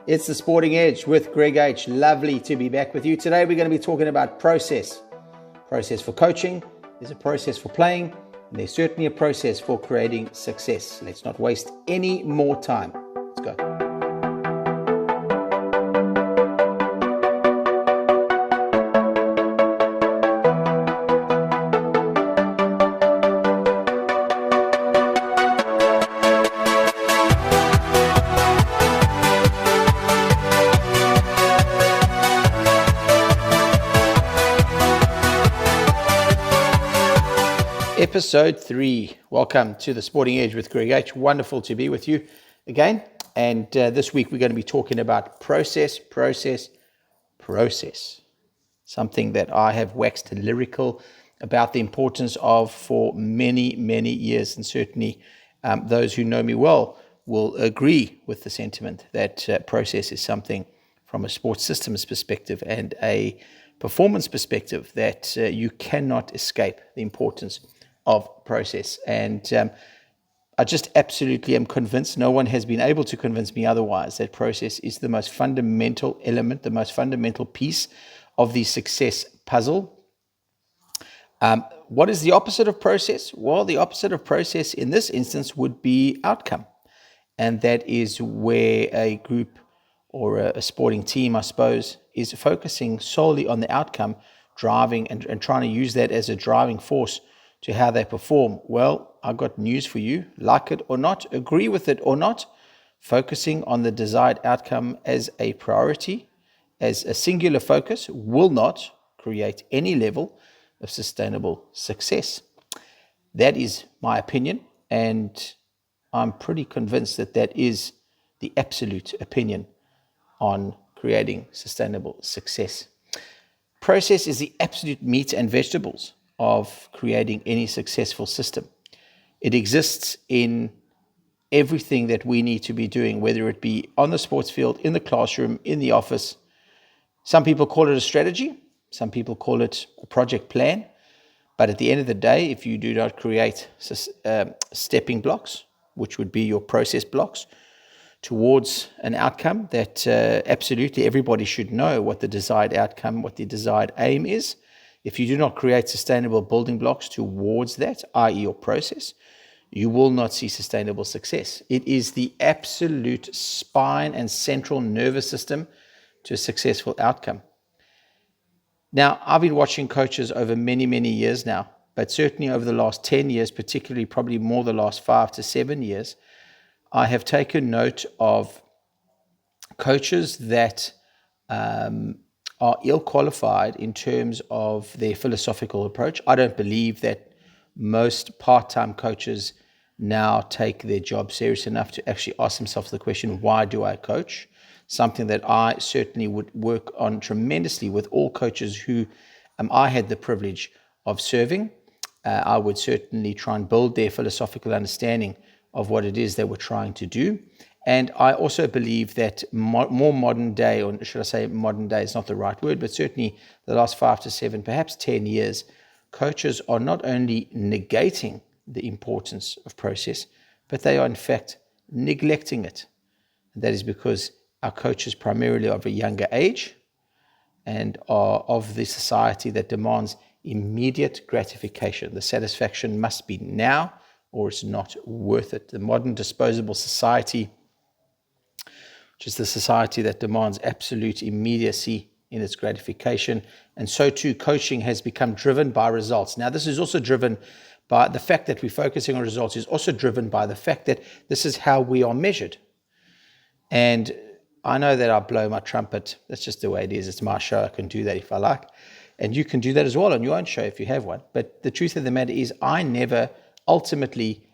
It's the Sporting Edge with Greg H. Lovely to be back with you. Today we're going to be talking about process. Process for coaching, there's a process for playing, and there's certainly a process for creating success. Let's not waste any more time. Let's go. Episode 3. Welcome to the Sporting Edge with Greg H. Wonderful to be with you again. And this week we're going to be talking about process. Something that I have waxed lyrical about the importance of for many, many years. And certainly those who know me well will agree with the sentiment that process is something from a sports systems perspective and a performance perspective that you cannot escape the importance of process. And I just absolutely am convinced, no one has been able to convince me otherwise, that process is the most fundamental element, the most fundamental piece of the success puzzle. What is the opposite of process? Well, the opposite of process in this instance would be outcome. And that is where a group or a sporting team, I suppose, is focusing solely on the outcome, driving and trying to use that as a driving force to how they perform. Well, I've got news for you. Like it or not, agree with it or not, focusing on the desired outcome as a priority, as a singular focus, will not create any level of sustainable success. That is my opinion, and I'm pretty convinced that that is the absolute opinion on creating sustainable success. Process is the absolute meat and vegetables of creating any successful system. It exists in everything that we need to be doing, whether it be on the sports field, in the classroom, in the office. Some people call it a strategy, some people call it a project plan, but at the end of the day, if you do not create stepping blocks, which would be your process blocks towards an outcome that absolutely everybody should know what the desired outcome, what the desired aim is. If you do not create sustainable building blocks towards that, i.e. your process, you will not see sustainable success. It is the absolute spine and central nervous system to a successful outcome. Now, I've been watching coaches over many, many years now, but certainly over the last 10 years, particularly probably more the last 5 to 7 years, I have taken note of coaches that are ill-qualified in terms of their philosophical approach. I don't believe that most part-time coaches now take their job serious enough to actually ask themselves the question, why do I coach? Something that I certainly would work on tremendously with all coaches who I had the privilege of serving. I would certainly try and build their philosophical understanding of what it is that we're trying to do. And I also believe that more modern day, or should I say modern day is not the right word, but certainly the last 5 to 7, perhaps 10 years, coaches are not only negating the importance of process, but they are in fact neglecting it. And that is because our coaches primarily are of a younger age and are of the society that demands immediate gratification. The satisfaction must be now or it's not worth it. The modern disposable society, which is the society that demands absolute immediacy in its gratification. And so too, coaching has become driven by results. Now, this is also driven by the fact that we're focusing on results, is also driven by the fact that this is how we are measured. And I know that I blow my trumpet. That's just the way it is. It's my show. I can do that if I like. And you can do that as well on your own show if you have one. But the truth of the matter is I never ultimately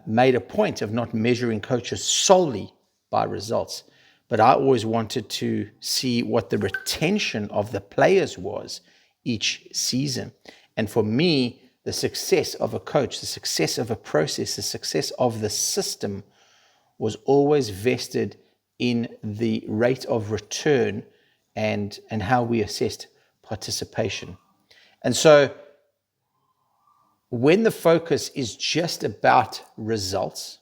made a point of not measuring coaches solely by results. But I always wanted to see what the retention of the players was each season. And for me, the success of a coach, the success of a process, the success of the system was always vested in the rate of return and how we assessed participation. And so when the focus is just about results,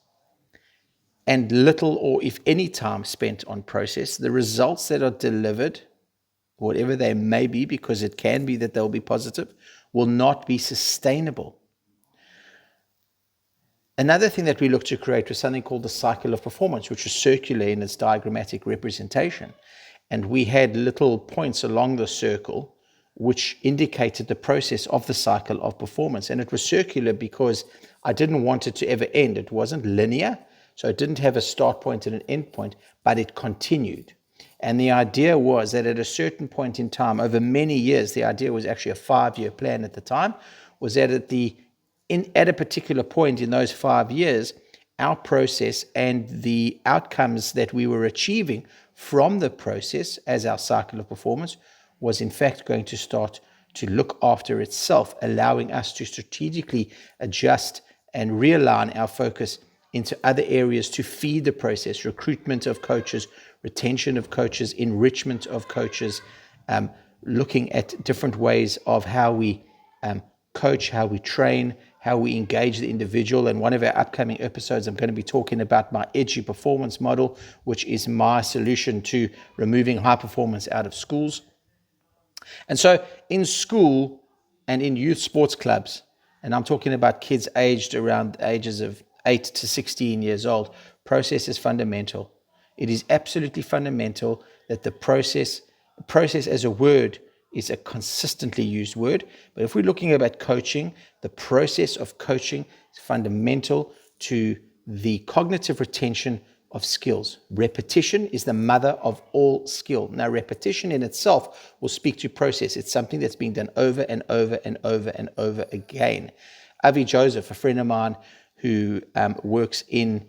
and little or if any time spent on process, the results that are delivered, whatever they may be, because it can be that they'll be positive, will not be sustainable. Another thing that we looked to create was something called the cycle of performance, which was circular in its diagrammatic representation. And we had little points along the circle which indicated the process of the cycle of performance. And it was circular because I didn't want it to ever end. It wasn't linear, so it didn't have a start point and an end point, but it continued. And the idea was that at a certain point in time, over many years, the idea was actually a 5-year plan at the time, was that at a particular point in those 5 years, our process and the outcomes that we were achieving from the process as our cycle of performance was in fact going to start to look after itself, allowing us to strategically adjust and realign our focus into other areas to feed the process: recruitment of coaches, retention of coaches, enrichment of coaches, looking at different ways of how we coach, how we train, how we engage the individual. And one of our upcoming episodes, I'm going to be talking about my edgy performance model, which is my solution to removing high performance out of schools. And so in school and in youth sports clubs, and I'm talking about kids aged around ages of 8 to 16 years old, process is fundamental. It is absolutely fundamental that the process as a word is a consistently used word. But if we're looking about coaching, the process of coaching is fundamental to the cognitive retention of skills. Repetition is the mother of all skill. Now, repetition in itself will speak to process. It's something that's being done over and over and over and over again. Avi Joseph, a friend of mine who works in,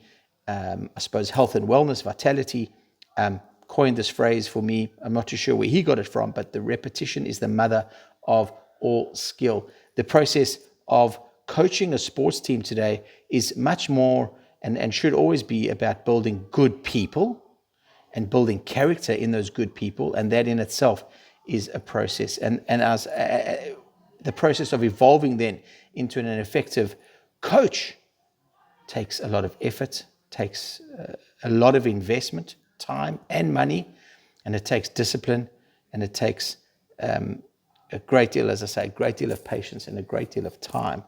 I suppose, health and wellness, vitality, coined this phrase for me. I'm not too sure where he got it from, but the repetition is the mother of all skill. The process of coaching a sports team today is much more and should always be about building good people and building character in those good people. And that in itself is a process. And as the process of evolving then into an effective coach takes a lot of effort, takes a lot of investment, time and money, and it takes discipline, and it takes a great deal, as I say, a great deal of patience and a great deal of time.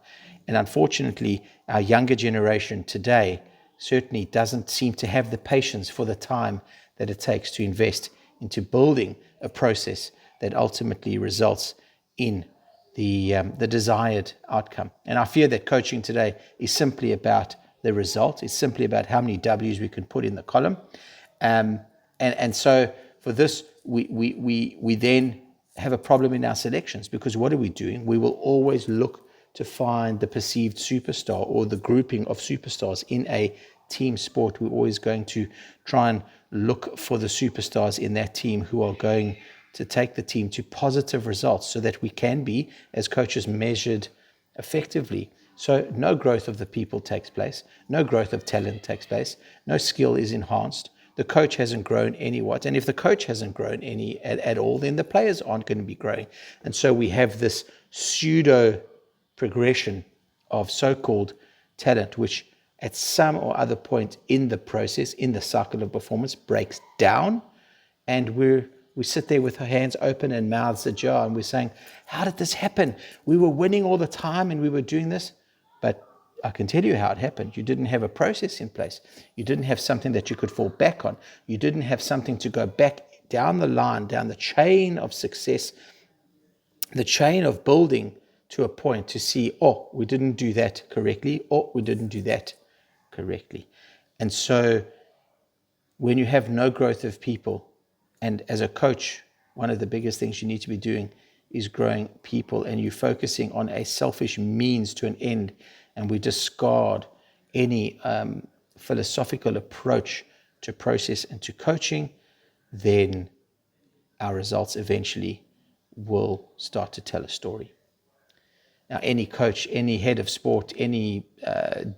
And unfortunately, our younger generation today certainly doesn't seem to have the patience for the time that it takes to invest into building a process that ultimately results in the desired outcome. And I fear that coaching today is simply about the result. It's simply about how many W's we can put in the column. And so for this, we then have a problem in our selections, because what are we doing? We will always look to find the perceived superstar or the grouping of superstars in a team sport. We're always going to try and look for the superstars in that team who are going to take the team to positive results so that we can be, as coaches, measured effectively. So no growth of the people takes place, no growth of talent takes place, no skill is enhanced. The coach hasn't grown anywhat. And if the coach hasn't grown any at all, then the players aren't going to be growing. And so we have this pseudo progression of so-called talent, which at some or other point in the process, in the cycle of performance, breaks down. And we sit there with our hands open and mouths ajar, and we're saying, how did this happen? We were winning all the time and we were doing this. But I can tell you how it happened. You didn't have a process in place. You didn't have something that you could fall back on. You didn't have something to go back down the line, down the chain of success, the chain of building to a point to see, oh, we didn't do that correctly, or we didn't do that correctly. And so when you have no growth of people, and as a coach, one of the biggest things you need to be doing is growing people, and you're focusing on a selfish means to an end, and we discard any philosophical approach to process and to coaching, then our results eventually will start to tell a story. Now, any coach, any head of sport, any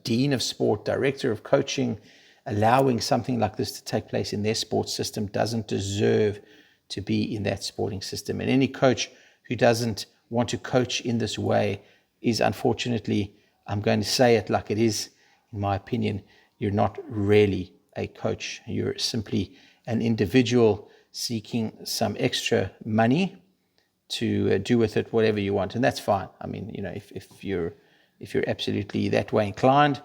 dean of sport, director of coaching, allowing something like this to take place in their sports system doesn't deserve to be in that sporting system. And any coach who doesn't want to coach in this way is, unfortunately, I'm going to say it like it is, in my opinion, you're not really a coach. You're simply an individual seeking some extra money to do with it whatever you want, and that's fine. I mean, if you're absolutely that way inclined,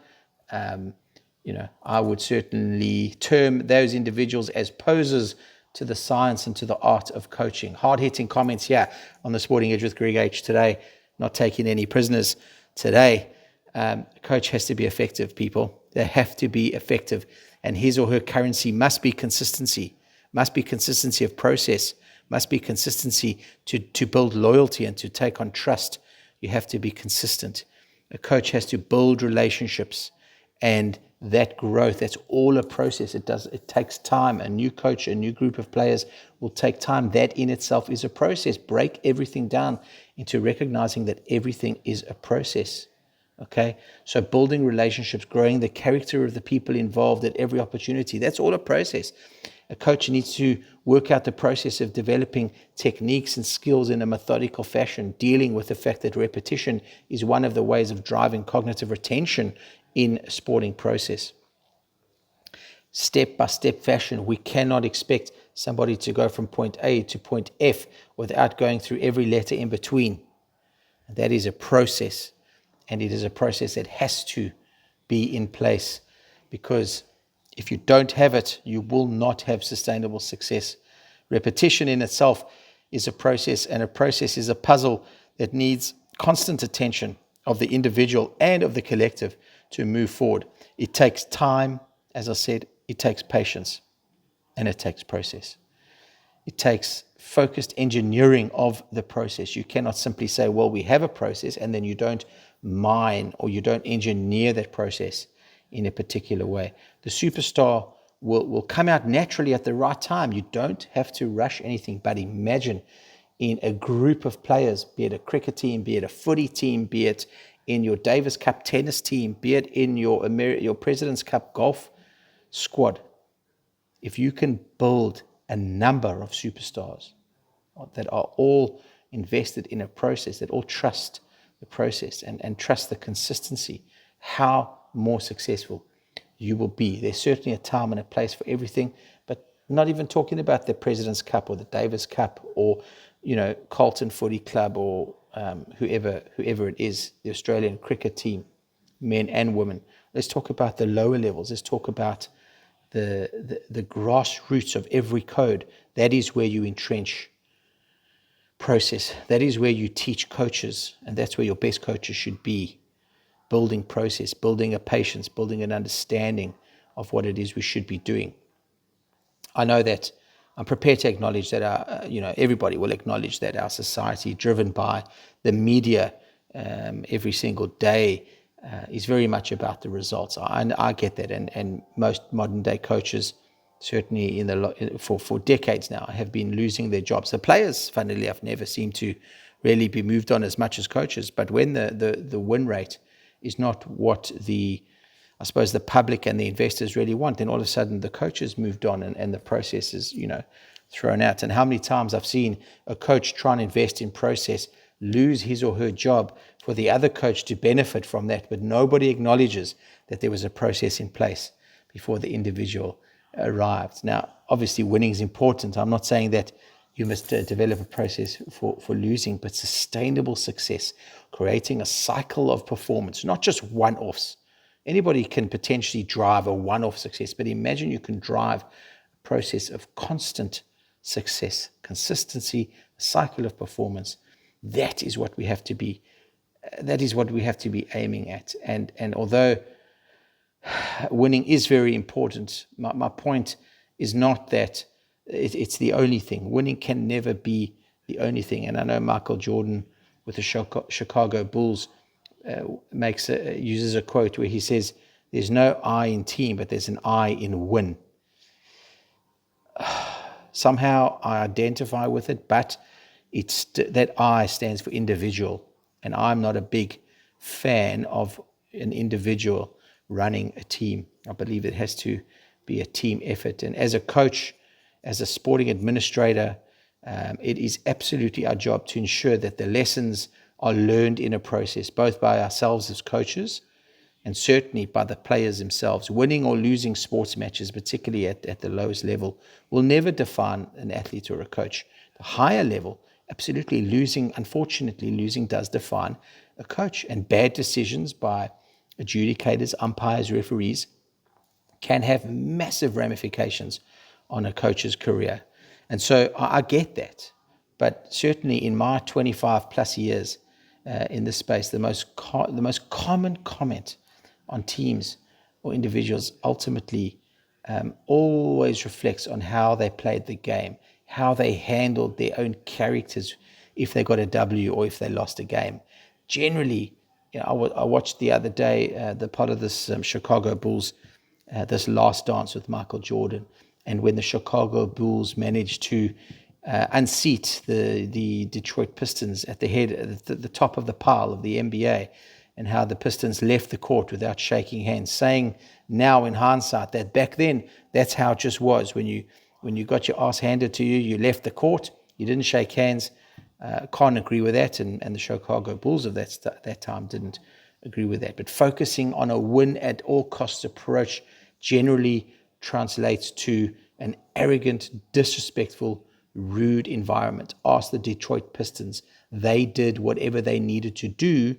I would certainly term those individuals as posers to the science and to the art of coaching. Hard-hitting comments here on the Sporting Edge with Greg H today. Not taking any prisoners today. A coach has to be effective, people. They have to be effective, and his or her currency must be consistency. Must be consistency of process. Must be consistency to build loyalty and to take on trust. You have to be consistent. A coach has to build relationships, and that growth, that's all a process. It takes time. A new coach, a new group of players will take time. That in itself is a process. Break everything down into recognizing that everything is a process. Okay? So building relationships, growing the character of the people involved at every opportunity, that's all a process. A coach needs to work out the process of developing techniques and skills in a methodical fashion, dealing with the fact that repetition is one of the ways of driving cognitive retention in a sporting process. Step-by-step fashion, we cannot expect somebody to go from point A to point F without going through every letter in between. That is a process, and it is a process that has to be in place, because if you don't have it, you will not have sustainable success. Repetition in itself is a process, and a process is a puzzle that needs constant attention of the individual and of the collective to move forward. It takes time, as I said, it takes patience, and it takes process. It takes focused engineering of the process. You cannot simply say, well, we have a process, and then you don't mine or you don't engineer that process in a particular way. The superstar will come out naturally at the right time. You don't have to rush anything, but imagine in a group of players, be it a cricket team, be it a footy team, be it in your Davis Cup tennis team, be it in your President's Cup golf squad, if you can build a number of superstars that are all invested in a process, that all trust the process and trust the consistency, how more successful you will be. There's certainly a time and a place for everything, but not even talking about the President's Cup or the Davis Cup or Carlton Footy Club or whoever it is, the Australian cricket team, men and women. Let's talk about the lower levels. Let's talk about the grassroots of every code. That is where you entrench process. That is where you teach coaches, and that's where your best coaches should be. Building process, building a patience, building an understanding of what it is we should be doing. I know that I'm prepared to acknowledge that everybody will acknowledge that our society, driven by the media every single day, is very much about the results. I get that, and most modern day coaches, certainly for decades now, have been losing their jobs. The players, funnily enough, never seem to really be moved on as much as coaches. But when the win rate is not what the public and the investors really want, then all of a sudden the coaches moved on and the process is, thrown out. And how many times I've seen a coach try and invest in process, lose his or her job for the other coach to benefit from that, but nobody acknowledges that there was a process in place before the individual arrived. Now, obviously winning is important. I'm not saying that you must develop a process for losing, but sustainable success, creating a cycle of performance, not just one-offs. Anybody can potentially drive a one-off success, but imagine you can drive a process of constant success, consistency, a cycle of performance. That is what we have to be. That is what we have to be aiming at. And although winning is very important, my point is not that it's the only thing. Winning can never be the only thing. And I know Michael Jordan with the Chicago Bulls uses a quote where he says, "There's no I in team, but there's an I in win." Somehow I identify with it, but that I stands for individual, and I'm not a big fan of an individual running a team. I believe it has to be a team effort. And as a coach, as a sporting administrator, it is absolutely our job to ensure that the lessons are learned in a process, both by ourselves as coaches and certainly by the players themselves. Winning or losing sports matches, particularly at the lowest level, will never define an athlete or a coach. The higher level, absolutely unfortunately, losing does define a coach. And bad decisions by adjudicators, umpires, referees can have massive ramifications on a coach's career. And so I get that. But certainly in my 25 plus years in this space, the most common comment on teams or individuals ultimately always reflects on how they played the game, how they handled their own characters, if they got a W or if they lost a game. Generally, I watched the other day the part of this Chicago Bulls, this last dance with Michael Jordan, and when the Chicago Bulls managed to unseat the Detroit Pistons at the top of the pile of the NBA, and how the Pistons left the court without shaking hands, saying now in hindsight that back then that's how it just was. When you got your ass handed to you, you left the court, you didn't shake hands. Can't agree with that, and the Chicago Bulls of that time didn't agree with that. But focusing on a win at all costs approach generally translates to an arrogant, disrespectful, rude environment. Ask the Detroit Pistons. They did whatever they needed to do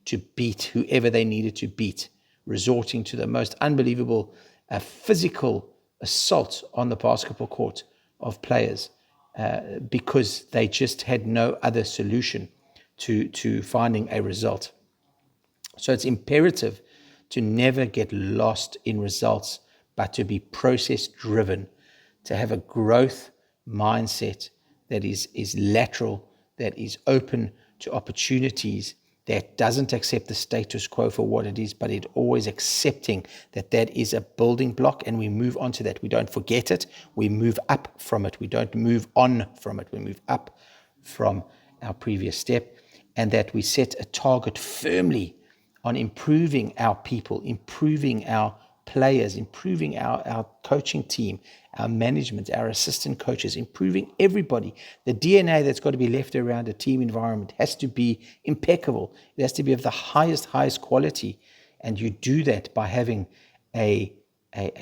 to beat whoever they needed to beat, resorting to the most unbelievable physical assault on the basketball court of players because they just had no other solution to finding a result. So it's imperative to never get lost in results, but to be process-driven, to have a growth mindset that is lateral, that is open to opportunities, that doesn't accept the status quo for what it is, but it always accepting that is a building block, and we move on to that. We don't forget it. We move up from it. We don't move on from it. We move up from our previous step, and that we set a target firmly on improving our people, improving our players, improving our coaching team, our management, our assistant coaches, improving everybody. The DNA that's got to be left around a team environment has to be impeccable. It has to be of the highest quality. And you do that by having a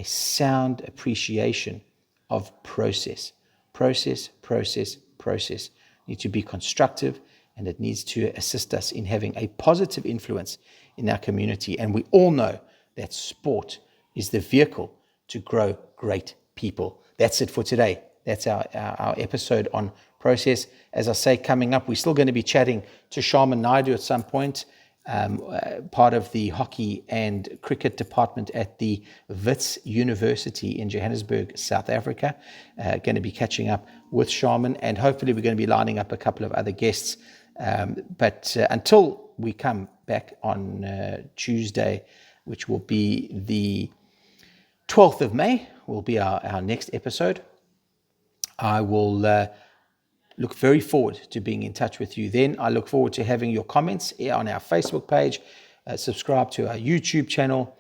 sound appreciation of process. Process. It needs to be constructive, and it needs to assist us in having a positive influence in our community. And we all know that sport is the vehicle to grow great people. That's it for today. That's our episode on process. As I say, coming up, we're still going to be chatting to Sharman Naidu at some point, part of the hockey and cricket department at the Wits University in Johannesburg, South Africa. Going to be catching up with Sharman, and hopefully we're going to be lining up a couple of other guests. But until we come back on Tuesday, which will be the 12th of May, will be our next episode. I will look very forward to being in touch with you then. I look forward to having your comments on our Facebook page. Subscribe to our YouTube channel.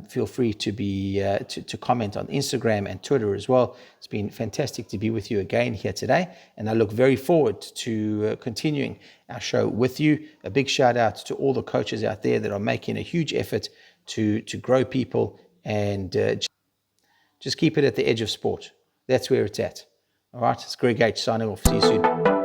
Feel free to be to comment on Instagram and Twitter as well. It's been fantastic to be with you again here today, and I look very forward to continuing our show with you. A big shout out to all the coaches out there that are making a huge effort to grow people and just keep it at the edge of sport. That's where it's at. All right, it's Greg H. signing off. See you soon.